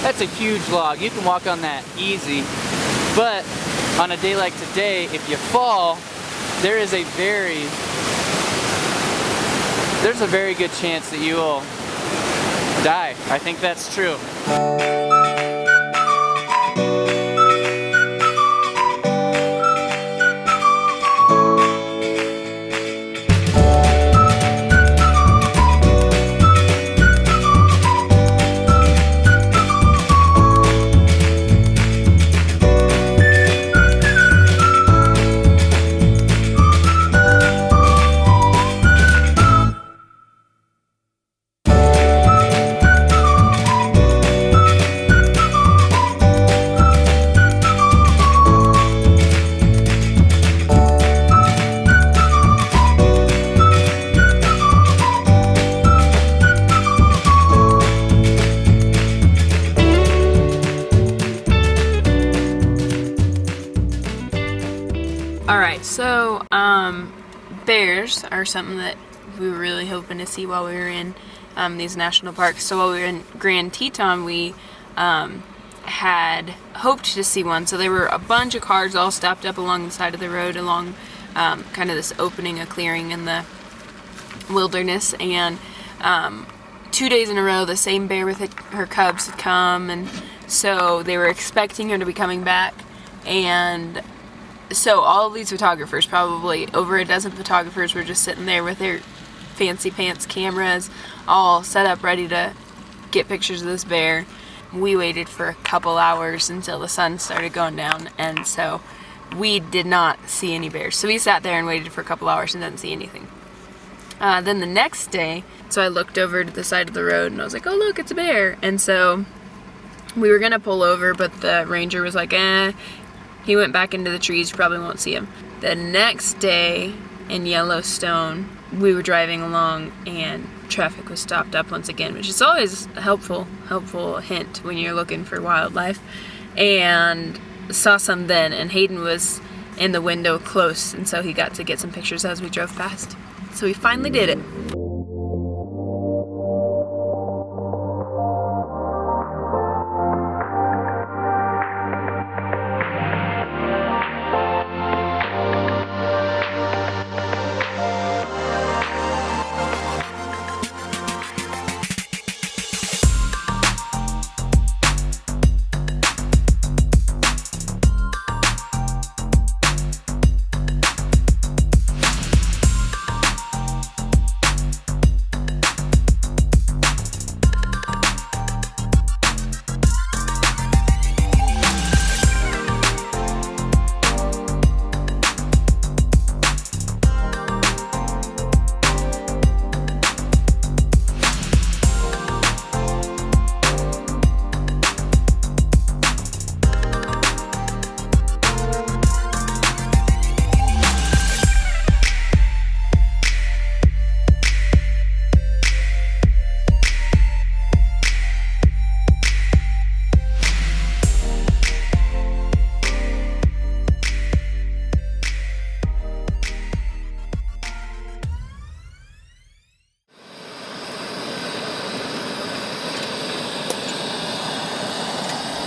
That's a huge log. You can walk on that easy. But on a day like today, if you fall, there's a very good chance that you will die. I think that's true. Alright, so bears are something that we were really hoping to see while we were in these national parks. So while we were in Grand Teton, we had hoped to see one. So there were a bunch of cars all stopped up along the side of the road along kind of this opening, a clearing in the wilderness, and 2 days in a row the same bear with her cubs had come, and so they were expecting her to be coming back. And so all of these photographers, probably over a dozen photographers, were just sitting there with their fancy pants cameras all set up ready to get pictures of this bear. We waited for a couple hours until the sun started going down, and so we did not see any bears. So we sat there and waited for a couple hours and didn't see anything. Then the next day, so I looked over to the side of the road and I was like, oh look, it's a bear. And so we were gonna pull over, but the ranger was like, he went back into the trees, you probably won't see him. The next day in Yellowstone, we were driving along and traffic was stopped up once again, which is always a helpful hint when you're looking for wildlife. And saw some then, and Hayden was in the window close, and so he got to get some pictures as we drove past. So we finally did it.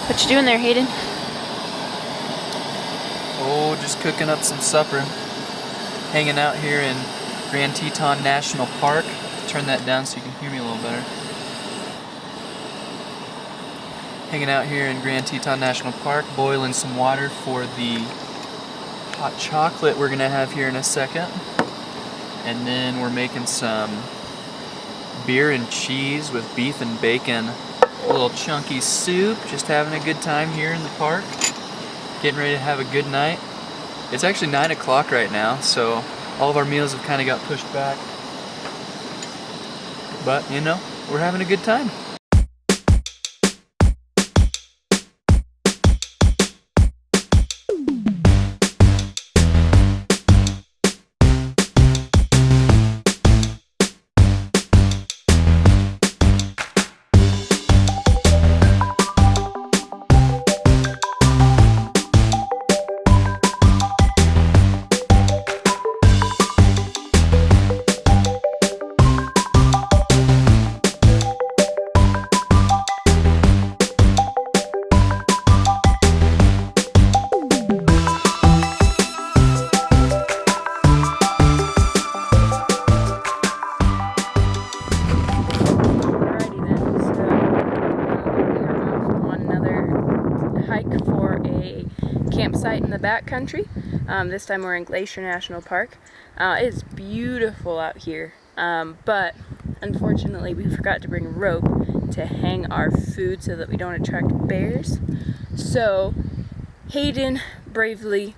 What you doing there, Hayden? Oh, just cooking up some supper. Hanging out here in Grand Teton National Park. Turn that down so you can hear me a little better. Hanging out here in Grand Teton National Park, boiling some water for the hot chocolate we're gonna have here in a second. And then we're making some beer and cheese with beef and bacon. A little chunky soup, just having a good time here in the park. Getting ready to have a good night. It's actually 9 o'clock right now, so all of our meals have kind of got pushed back. But, you know, we're having a good time. campsite in the backcountry. This time we're in Glacier National Park. It's beautiful out here, but unfortunately we forgot to bring a rope to hang our food so that we don't attract bears. So Hayden bravely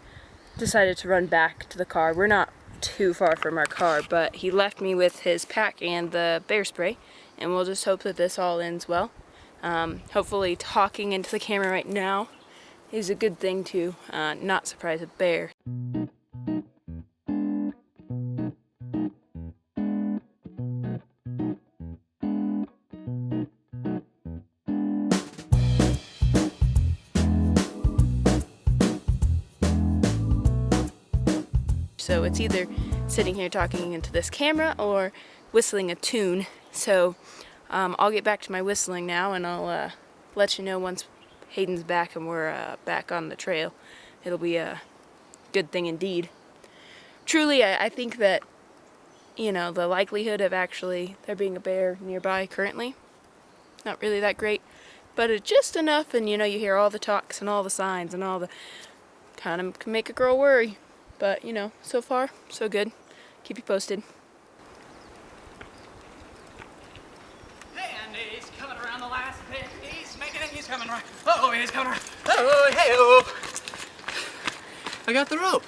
decided to run back to the car. We're not too far from our car, but he left me with his pack and the bear spray, and we'll just hope that this all ends well. Hopefully talking into the camera right now is a good thing to not surprise a bear. So it's either sitting here talking into this camera or whistling a tune. So I'll get back to my whistling now, and I'll let you know once Hayden's back and we're back on the trail. It'll be a good thing indeed. Truly, I think that, you know, the likelihood of actually there being a bear nearby currently, not really that great, but it's just enough, and you know, you hear all the talks and all the signs and all the, kind of can make a girl worry. But, you know, so far, so good. Keep you posted. And he's coming around the last bit. He's making it. He's coming right. Oh, he's coming around. Oh, hey, oh. I got the rope.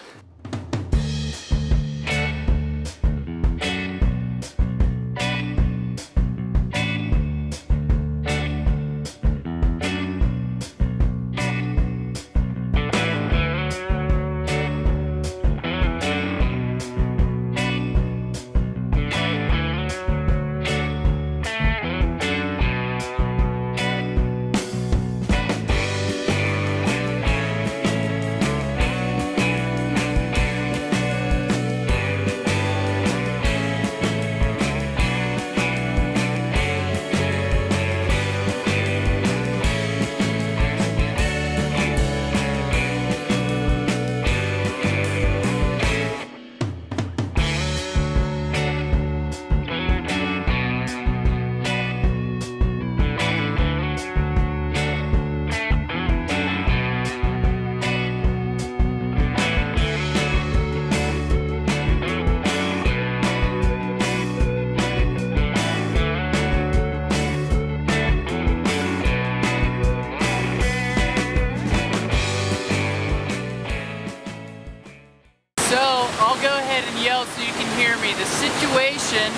I'll go ahead and yell so you can hear me. The situation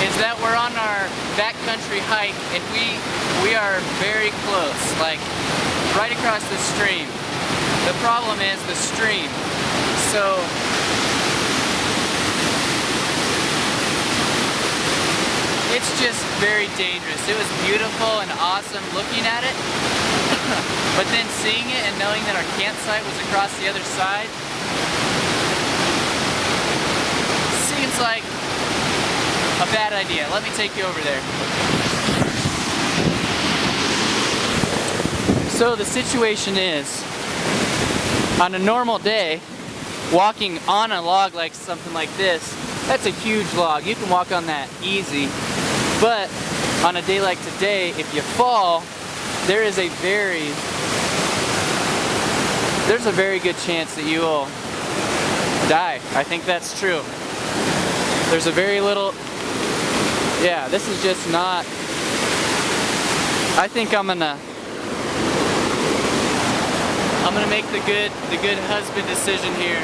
is that we're on our backcountry hike, and we are very close, like right across the stream. The problem is the stream. So it's just very dangerous. It was beautiful and awesome looking at it, but then seeing it and knowing that our campsite was across the other side seems like a bad idea. Let me take you over there. So the situation is, on a normal day, walking on a log like something like this, that's a huge log. You can walk on that easy. But on a day like today, if you fall, there's a very good chance that you will die. I think that's true. There's a very little, yeah, this is just not, I think I'm gonna make the good husband decision here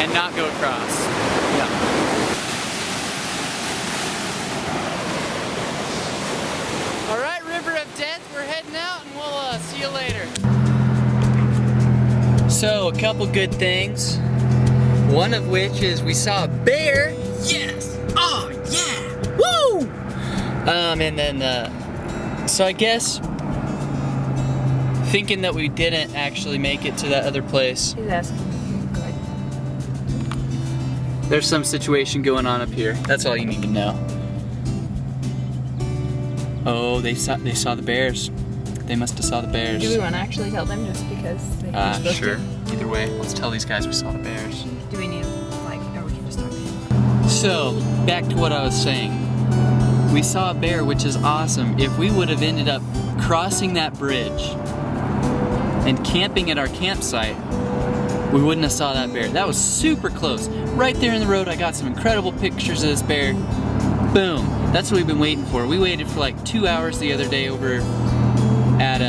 and not go across. Yeah. All right, River of Death, we're heading out, and we'll see you later. So, a couple good things. One of which is we saw a bear. Yes! Oh, yeah! Woo! And then, so I guess, thinking that we didn't actually make it to that other place. He's asking. There's some situation going on up here. That's all you need to know. Oh, they saw the bears. They must have saw the bears. Do we want to actually tell them just because they sure. Either way, let's tell these guys we saw the bears. Do we need, like, or we can just talk to him? So, back to what I was saying. We saw a bear, which is awesome. If we would have ended up crossing that bridge, and camping at our campsite, we wouldn't have saw that bear. That was super close. Right there in the road, I got some incredible pictures of this bear. Boom. That's what we've been waiting for. We waited for like 2 hours the other day over at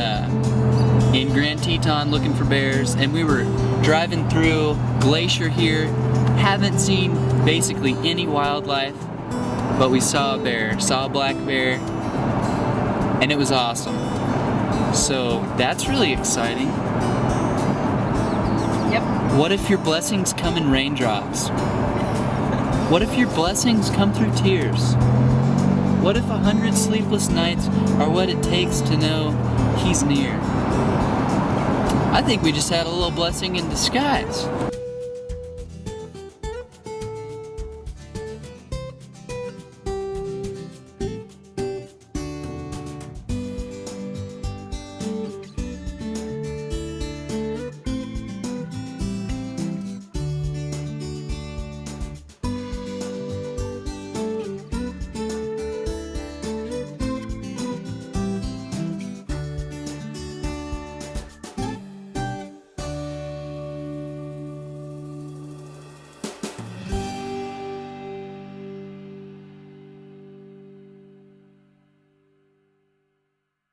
in Grand Teton looking for bears, and we were driving through Glacier here. Haven't seen basically any wildlife, but we saw a bear, saw a black bear, and it was awesome. So that's really exciting. Yep. What if your blessings come in raindrops? What if your blessings come through tears? What if 100 sleepless nights are what it takes to know He's near? I think we just had a little blessing in disguise.